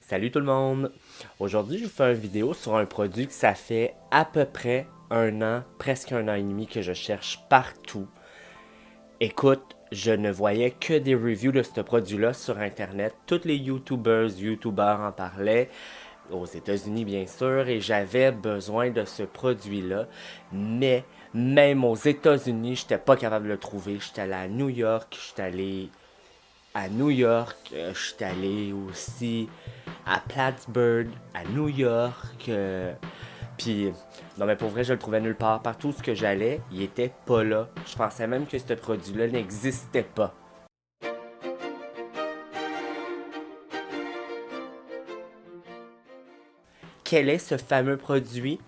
Salut tout le monde! Aujourd'hui, je vous fais une vidéo sur un produit que ça fait à peu près un an, presque un an et demi que je cherche partout. Écoute, je ne voyais que des reviews de ce produit-là sur Internet. Tous les YouTubers en parlaient, aux États-Unis bien sûr, et j'avais besoin de ce produit-là. Mais même aux États-Unis, je n'étais pas capable de le trouver. J'étais allé à New York, j'étais allé à New York, je suis allé aussi à Plattsburgh, à New York. Puis, non, mais pour vrai, je le trouvais nulle part. Partout où j'allais, il était pas là. Je pensais même que ce produit-là n'existait pas. Quel est ce fameux produit?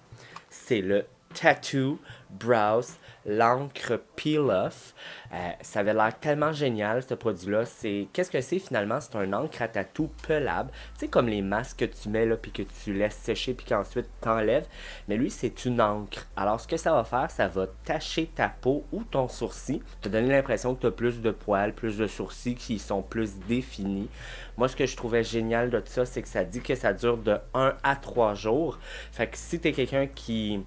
C'est le Tattoo Brows l'encre Peel-Off. Ça avait l'air tellement génial, ce produit-là. Qu'est-ce que c'est finalement? C'est un encre à tatou pelable. Tu sais, comme les masques que tu mets là, puis que tu laisses sécher, puis qu'ensuite t'enlèves. Mais lui, c'est une encre. Alors, ce que ça va faire, ça va tacher ta peau ou ton sourcil, te donner l'impression que tu as plus de poils, plus de sourcils qui sont plus définis. Moi, ce que je trouvais génial de ça, c'est que ça dit que ça dure de 1 à 3 jours. Fait que si t'es quelqu'un qui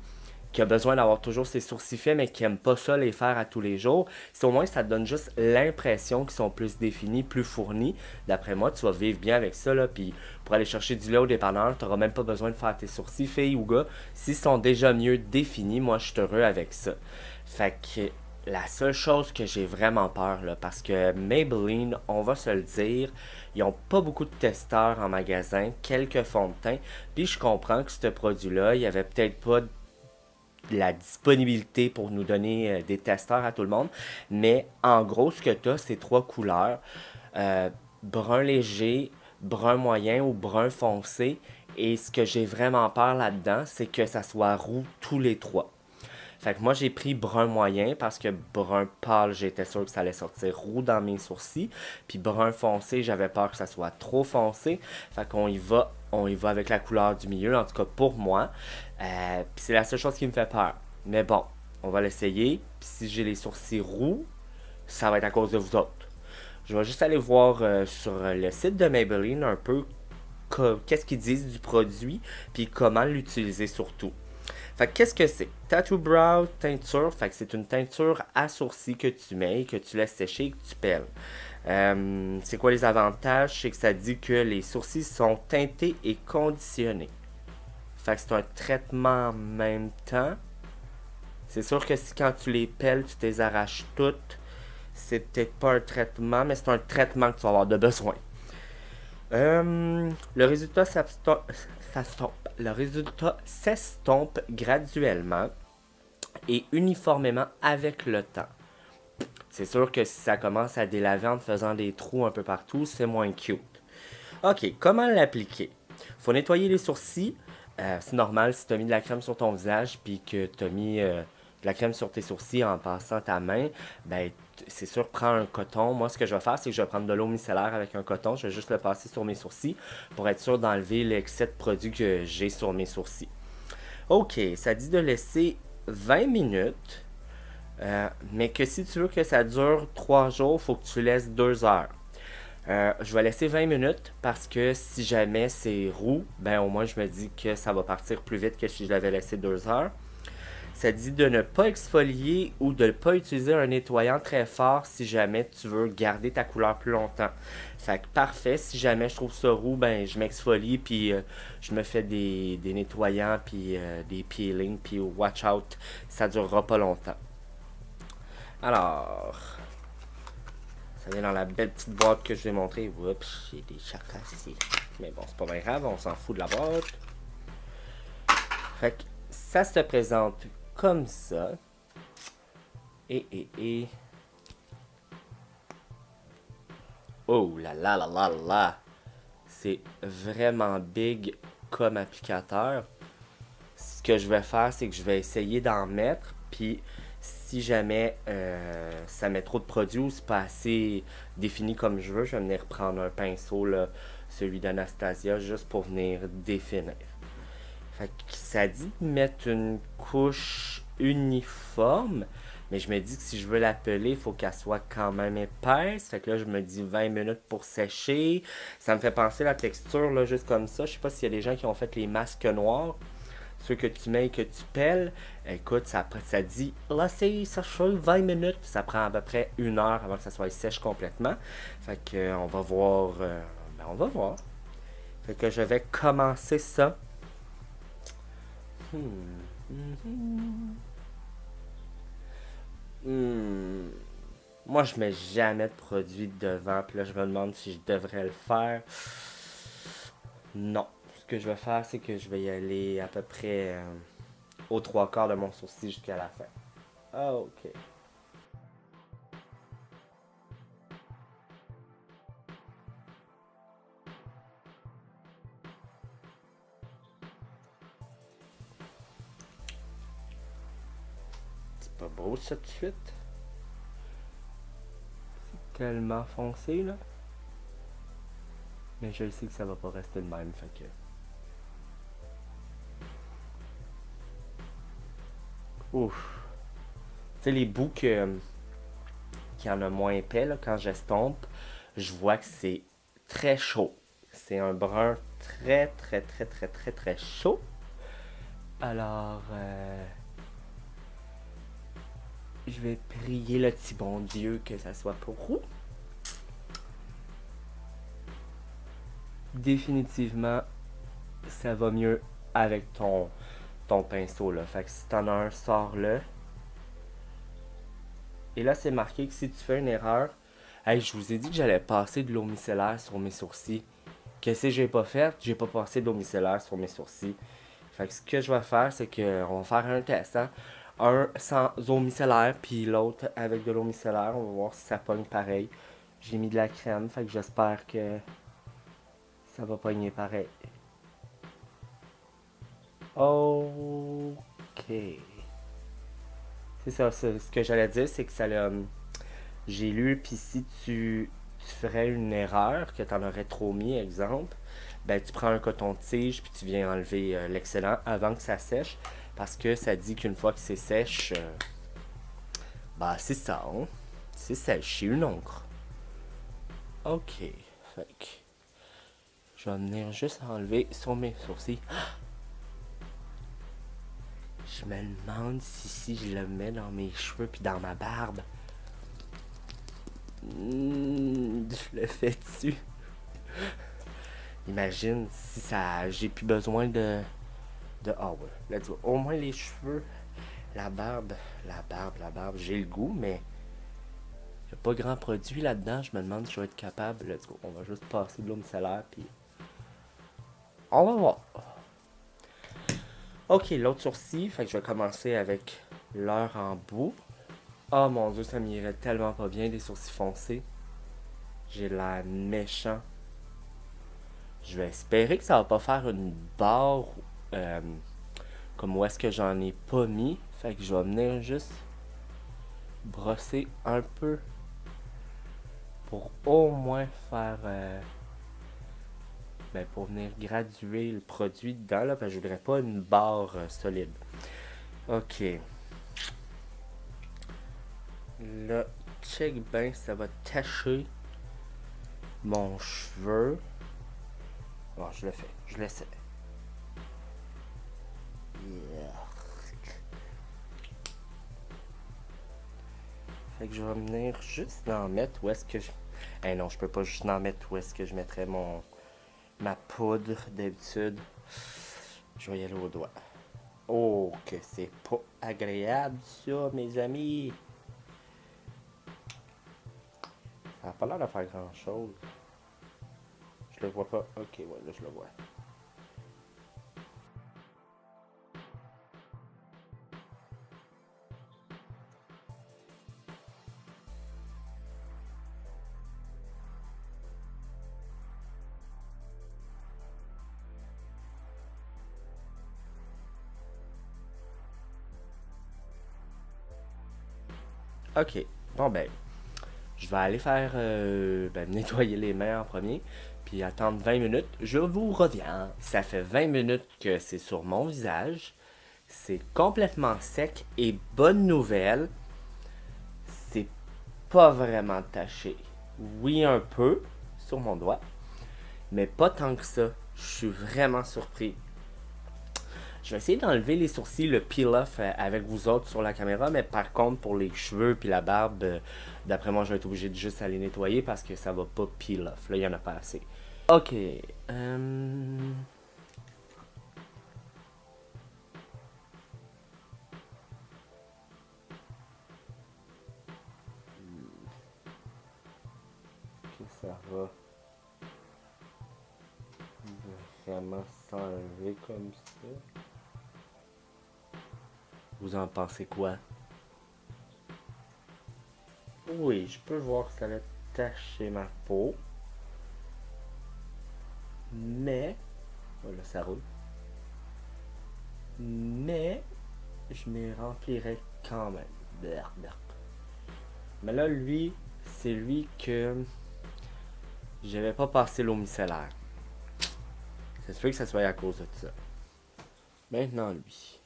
a besoin d'avoir toujours ses sourcils faits, mais qui aime pas ça les faire à tous les jours, c'est au moins ça te donne juste l'impression qu'ils sont plus définis, plus fournis. D'après moi, tu vas vivre bien avec ça, là, puis pour aller chercher du lait au dépanneur, tu n'auras même pas besoin de faire tes sourcils, filles ou gars. S'ils sont déjà mieux définis, moi, je suis heureux avec ça. Fait que la seule chose que j'ai vraiment peur, là, parce que Maybelline, on va se le dire, ils ont pas beaucoup de testeurs en magasin, quelques fonds de teint, puis je comprends que ce produit-là, il y avait peut-être pas la disponibilité pour nous donner des testeurs à tout le monde. Mais en gros, ce que tu as, c'est trois couleurs. Euh, Brun léger, brun moyen ou brun foncé. Et ce que j'ai vraiment peur là-dedans, c'est que ça soit roux tous les trois. Fait que moi, j'ai pris brun moyen parce que brun pâle, j'étais sûr que ça allait sortir roux dans mes sourcils. Puis brun foncé, j'avais peur que ça soit trop foncé. Fait qu'on y va avec la couleur du milieu, en tout cas pour moi. Puis c'est la seule chose qui me fait peur. Mais bon, on va l'essayer. Puis si j'ai les sourcils roux, ça va être à cause de vous autres. Je vais juste aller voir sur le site de Maybelline un peu qu'est-ce qu'ils disent du produit, puis comment l'utiliser surtout. Fait que qu'est-ce que c'est? Tattoo Brow teinture, fait que c'est une teinture à sourcils que tu mets, que tu laisses sécher et que tu pelles. C'est quoi les avantages? C'est que ça dit que les sourcils sont teintés et conditionnés. Fait que c'est un traitement en même temps. C'est sûr que si quand tu les pelles, tu les arraches toutes, c'est peut-être pas un traitement, mais c'est un traitement que tu vas avoir de besoin. Le résultat le résultat s'estompe graduellement et uniformément avec le temps. C'est sûr que si ça commence à délaver en te faisant des trous un peu partout, c'est moins cute. Ok, comment l'appliquer? Faut nettoyer les sourcils. C'est normal si tu as mis de la crème sur ton visage puis que tu as mis de la crème sur tes sourcils en passant ta main, ben c'est sûr, prends un coton. Moi, ce que je vais faire, c'est que je vais prendre de l'eau micellaire avec un coton. Je vais juste le passer sur mes sourcils pour être sûr d'enlever l'excès de produit que j'ai sur mes sourcils. Ok, ça dit de laisser 20 minutes, mais que si tu veux que ça dure 3 jours, il faut que tu laisses 2 heures. Je vais laisser 20 minutes parce que si jamais c'est roux, ben au moins je me dis que ça va partir plus vite que si je l'avais laissé 2 heures. Ça dit de ne pas exfolier ou de ne pas utiliser un nettoyant très fort si jamais tu veux garder ta couleur plus longtemps. Fait que parfait, si jamais je trouve ça roux, ben je m'exfolie puis je me fais des nettoyants puis des peelings puis watch out, ça durera pas longtemps. Alors, ça vient dans la belle petite boîte que je vais montrer. Oups, j'ai des chakras ici. Mais bon, c'est pas bien grave, on s'en fout de la boîte. Fait que ça se présente comme ça. Et. Oh là là là là là. C'est vraiment big comme applicateur. Ce que je vais faire, c'est que je vais essayer d'en mettre. Puis si jamais ça met trop de produits ou c'est pas assez défini comme je veux, je vais venir prendre un pinceau, là, celui d'Anastasia, juste pour venir définir. Fait que ça dit de mettre une couche uniforme, Mais je me dis que si je veux l'appeler, il faut qu'elle soit quand même épaisse. Fait que là, je me dis 20 minutes pour sécher. Ça me fait penser la texture, là, juste comme ça. Je sais pas s'il y a des gens qui ont fait les masques noirs. Ceux que tu mets et que tu pelles. Écoute, ça dit laissez sécher 20 minutes. Ça prend à peu près 1 heure avant que ça soit sèche complètement. Fait que on va voir. On va voir. Fait que je vais commencer ça. Hmm. Mhm. Hmm. Moi, je mets jamais de produit devant. Puis là, je me demande si je devrais le faire. Non. Ce que je vais faire, c'est que je vais y aller à peu près aux 3 quarts de mon sourcil jusqu'à la fin. Ah, ok. C'est pas beau ça tout de suite. Tellement foncé là. Mais je sais que ça va pas rester le même. Fait que. Ouf. Tu sais, les bouts qui en a moins épais, là, quand j'estompe, je vois que c'est très chaud. C'est un brun très, très, très, très, très, très chaud. Alors, je vais prier le petit bon Dieu que ça soit pour vous. Définitivement, ça va mieux avec ton pinceau, là. Fait que si t'en as un, sors-le. Et là, c'est marqué que si tu fais une erreur, hey, je vous ai dit que j'allais passer de l'eau micellaire sur mes sourcils. Qu'est-ce que j'ai pas fait? J'ai pas passé de l'eau micellaire sur mes sourcils. Fait que ce que je vais faire, c'est qu'on va faire un test. Hein? Un sans eau micellaire, puis l'autre avec de l'eau micellaire. On va voir si ça pogne pareil. J'ai mis de la crème, fait que j'espère que ça va pogner pareil. Ok. C'est ça, ce que j'allais dire, c'est que ça l'a. J'ai lu, puis si tu ferais une erreur, que tu en aurais trop mis, exemple, ben tu prends un coton-tige, puis tu viens enlever l'excellent avant que ça sèche, parce que ça dit qu'une fois que c'est sèche, bah c'est ça, hein? C'est sèche, c'est une encre. Ok, fait que je vais venir juste enlever sur mes sourcils. Je me demande si je le mets dans mes cheveux puis dans ma barbe. Je le fais dessus. Imagine si ça, j'ai plus besoin de ah ouais, let's go. Au moins les cheveux, la barbe, j'ai le goût, mais y a pas grand produit là-dedans. Je me demande si je vais être capable. Let's go. On va juste passer de l'eau micellaire puis on va voir. Ok, l'autre sourcil, fait que je vais commencer avec l'heure en bout. Oh mon dieu, ça m'irait tellement pas bien des sourcils foncés. J'ai l'air méchant. Je vais espérer que ça va pas faire une barre euh, comme où est-ce que j'en ai pas mis. Fait que je vais venir juste brosser un peu pour au moins faire pour venir graduer le produit dedans là, parce que je voudrais pas une barre solide. Ok. Là, check bien, ça va tacher mon cheveu. Bon, je le fais, je l'essaie. Yeah. Fait que je vais venir juste en mettre où est-ce que je. Eh non, je peux pas juste en mettre où est-ce que je mettrais ma poudre d'habitude. Je vais y aller au doigt. Oh, que c'est pas agréable ça, mes amis. Ça a pas l'air de faire grand chose. Je le vois pas. Ok, ouais, là je le vois. Ok, bon ben, je vais aller faire nettoyer les mains en premier, puis attendre 20 minutes. Je vous reviens. Ça fait 20 minutes que c'est sur mon visage. C'est complètement sec et bonne nouvelle. pas vraiment taché. Oui, un peu sur mon doigt, mais pas tant que ça. Je suis vraiment surpris. Je vais essayer d'enlever les sourcils, le peel-off avec vous autres sur la caméra, mais par contre, pour les cheveux puis la barbe, d'après moi, je vais être obligé de juste aller nettoyer parce que ça va pas peel-off. Là, il y en a pas assez. Ok. Ok, ça va vraiment s'enlever comme ça. Vous en pensez quoi? Oui, je peux voir que ça a taché ma peau. Mais, voilà, ça roule. Mais, je m'y remplirai quand même. Berk, berk. Mais là, lui, c'est lui que j'avais pas passé l'eau micellaire. Ça se peut que ça soit à cause de ça. Maintenant, lui.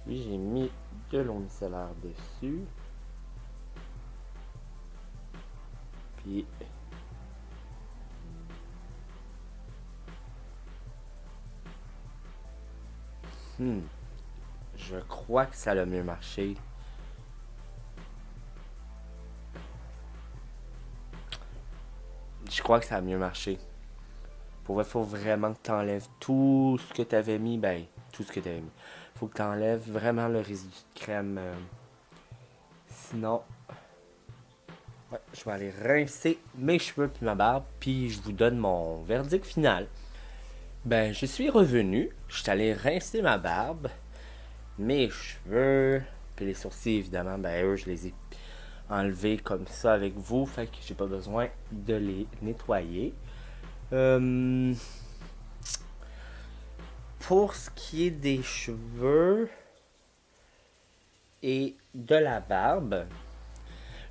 Lui, j'ai mis de l'eau micellaire dessus. Puis, je crois que ça a mieux marché. Je crois que ça a mieux marché. Pour vrai, faut vraiment que t'enlèves tout ce que t'avais mis. Ben, tout ce que t'avais mis. Faut que t'enlèves vraiment le résidu de crème. Sinon, ouais, je vais aller rincer mes cheveux puis ma barbe. Puis je vous donne mon verdict final. Ben, je suis revenu. Je suis allé rincer ma barbe. Mes cheveux. Puis les sourcils, évidemment, ben eux, je les ai enlevés comme ça avec vous. Fait que j'ai pas besoin de les nettoyer. Pour ce qui est des cheveux et de la barbe,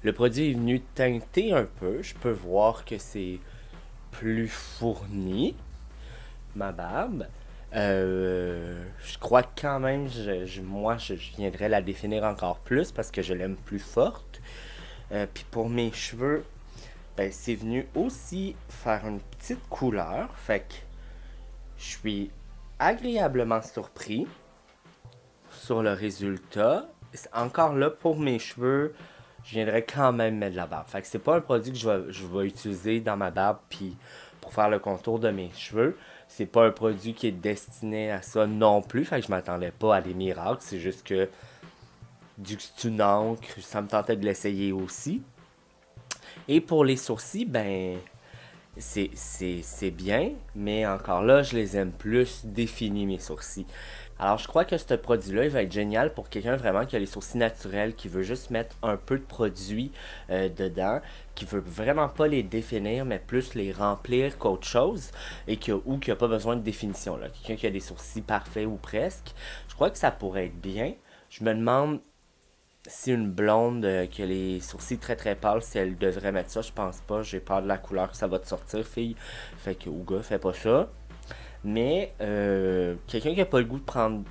le produit est venu teinter un peu. Je peux voir que c'est plus fourni, ma barbe. Je crois que quand même, moi, je viendrais la définir encore plus parce que je l'aime plus forte. Puis pour mes cheveux, ben, c'est venu aussi faire une petite couleur. Fait que je suis agréablement surpris sur le résultat. Encore là, pour mes cheveux, je viendrais quand même mettre de la barbe. Fait que c'est pas un produit que je vais utiliser dans ma barbe puis pour faire le contour de mes cheveux. C'est pas un produit qui est destiné à ça non plus. Fait que je m'attendais pas à des miracles. C'est juste que du que c'est une encre, ça me tentait de l'essayer aussi. Et pour les sourcils, ben c'est bien, mais encore là, je les aime plus définis, mes sourcils. Alors, je crois que ce produit-là, il va être génial pour quelqu'un vraiment qui a les sourcils naturels, qui veut juste mettre un peu de produit dedans, qui veut vraiment pas les définir, mais plus les remplir qu'autre chose, et ou qui a pas besoin de définition. Là. Quelqu'un qui a des sourcils parfaits ou presque, je crois que ça pourrait être bien. Je me demande si une blonde qui a les sourcils très très pâles, si elle devrait mettre ça, je pense pas. J'ai peur de la couleur que ça va te sortir, fille. Fait que, ou gars, fais pas ça. Mais quelqu'un qui a pas le goût de prendre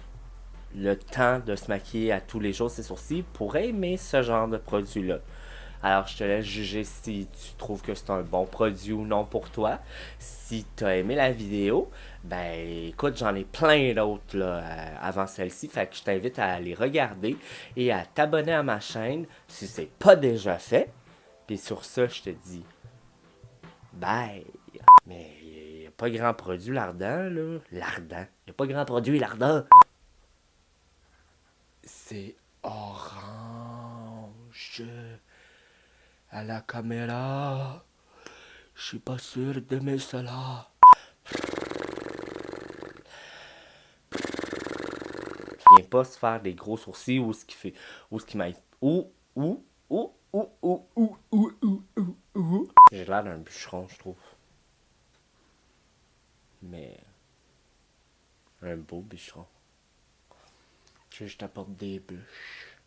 le temps de se maquiller à tous les jours ses sourcils pourrait aimer ce genre de produit-là. Alors, je te laisse juger si tu trouves que c'est un bon produit ou non pour toi. Si tu as aimé la vidéo, ben écoute, j'en ai plein d'autres là, avant celle-ci. Fait que je t'invite à aller regarder et à t'abonner à ma chaîne si c'est pas déjà fait. Puis sur ça, je te dis bye. Mais il n'y a pas grand produit l'ardent, là. L'ardent. Il n'y a pas grand produit l'ardent. C'est orange à la caméra. Je suis pas sûr d'aimer cela. Viens pas se faire des gros sourcils ou ce qui fait. Ou ce qui m'a. J'ai l'air d'un bûcheron, je trouve. Mais. Un beau bûcheron. Je t'apporte des bûches.